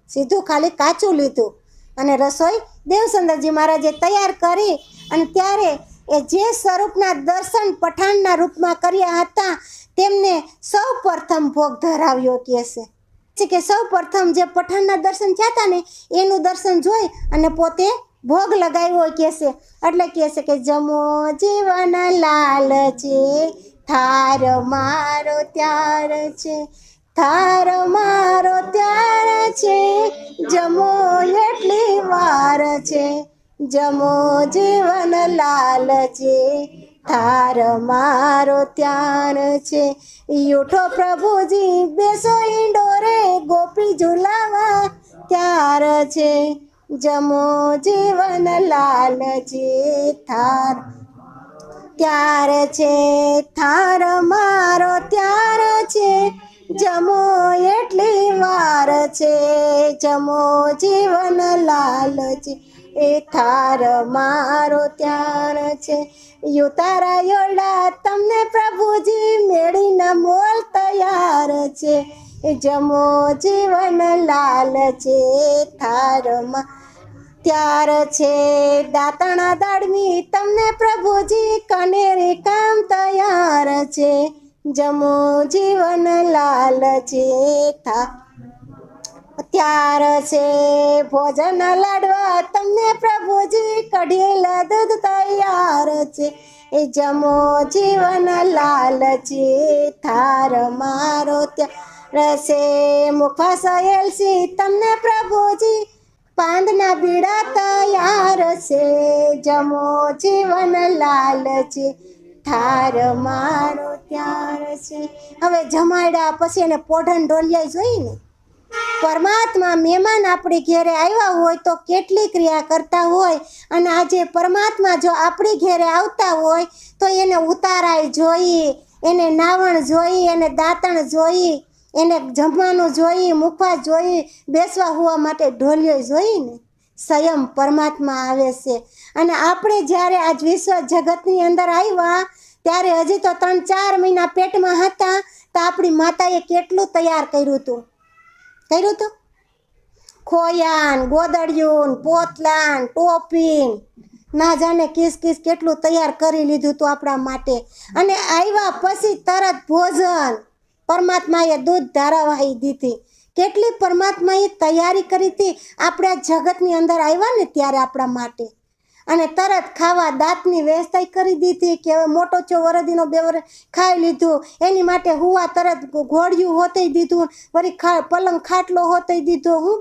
સીધું ખાલી કાચું લીધું અને રસોઈ દેવસુંદરજી મહારાજે તૈયાર કરી અને ત્યારે એ જે સ્વરૂપના દર્શન પઠાણના રૂપમાં કર્યા હતા તેમને સૌ પ્રથમ ભોગ ધરાવ્યો કહે છે કે સૌ પ્રથમ જે પઠાણના દર્શન થયા હતા ને એનું દર્શન જોઈ અને પોતે ભોગ લગાવ્યો કહે છે એટલે કહે છે કે જમો જીવન લાલ છે થાર મારો ત્યાર છે થાર મારો ત્યાર છે જમો એટલી વાર છે જમો જીવન લાલ છે થાર મારો ત્યાર છે ઉઠો પ્રભુજી બેસો ઈંડોરે ગોપી ઝુલાવા ત્યાર છે જમો જીવન લાલ છે થાર ત્યાર છે થાર મારો ત્યાર છે જમો એટલી વાર છે જમો જીવન લાલ છે એ થાર મારો ત્યાર છે તારા યોડા તમને પ્રભુજી મેળીના મોલ તૈયાર છે જમો જીવન લાલ છે થારમાં ત્યાર છે દાંતણા દાડમી તમને પ્રભુજી કનેરી કામ તૈયાર છે જમો જીવન લાલ છે ત્યાર છે ભોજન લાડવા તમને પ્રભુજી કઢેલા દૂધ તૈયાર છે એ જમો જીવન લાલ છે થાર મારો ત્યાર છે મુખવાસ એલસી તમને પ્રભુજી પાંદના બીડા તૈયાર છે જમો જીવન લાલ છે થાર મારો ત્યાર છે હવે જમાડ્યા પછી એને પોઢણ ઢોલિયા જોઈ ને પરમાત્મા મહેમાન આપણી ઘેરે આવ્યા હોય તો કેટલી ક્રિયા કરતા હોય અને આજે પરમાત્મા જો આપણી ઘેરે આવતા હોય તો એને ઉતારાય જોઈ એને નાવણ જોઈ એને દાંતણ જોઈ એને જમવાનું જોઈ મુખવા જોઈ બેસવા હોવા માટે ઢોલિયો જોઈ ને સ્વયં પરમાત્મા આવે છે અને આપણે જ્યારે આજ વિશ્વ જગતની અંદર આવ્યા ત્યારે હજી તો 3-4 મહિના પેટમાં હતા તો આપણી માતાએ કેટલું તૈયાર કર્યું હતું ખોયાન ગોદડિયું પોતલાન ટોપીન ના જાણે કિસ કેટલું તૈયાર કરી લીધું હતું આપણા માટે અને આવ્યા પછી તરત ભોજન પરમાત્માએ દૂધ ધારાવાહી દીધી કેટલી પરમાત્માએ તૈયારી કરી હતી આપણે જગતની અંદર આવ્યા ને ત્યારે આપણા માટે અને તરત ખાવા દાંતની વ્યવસ્થા કરી દીધી કે હવે મોટો છો વરદીનો 2 વરસ ખાઈ લીધું એની માટે હુવા તરત ઘોડિયું હોતઈ દીધું વળી પલંગ ખાટલો હોતઈ દીધો હું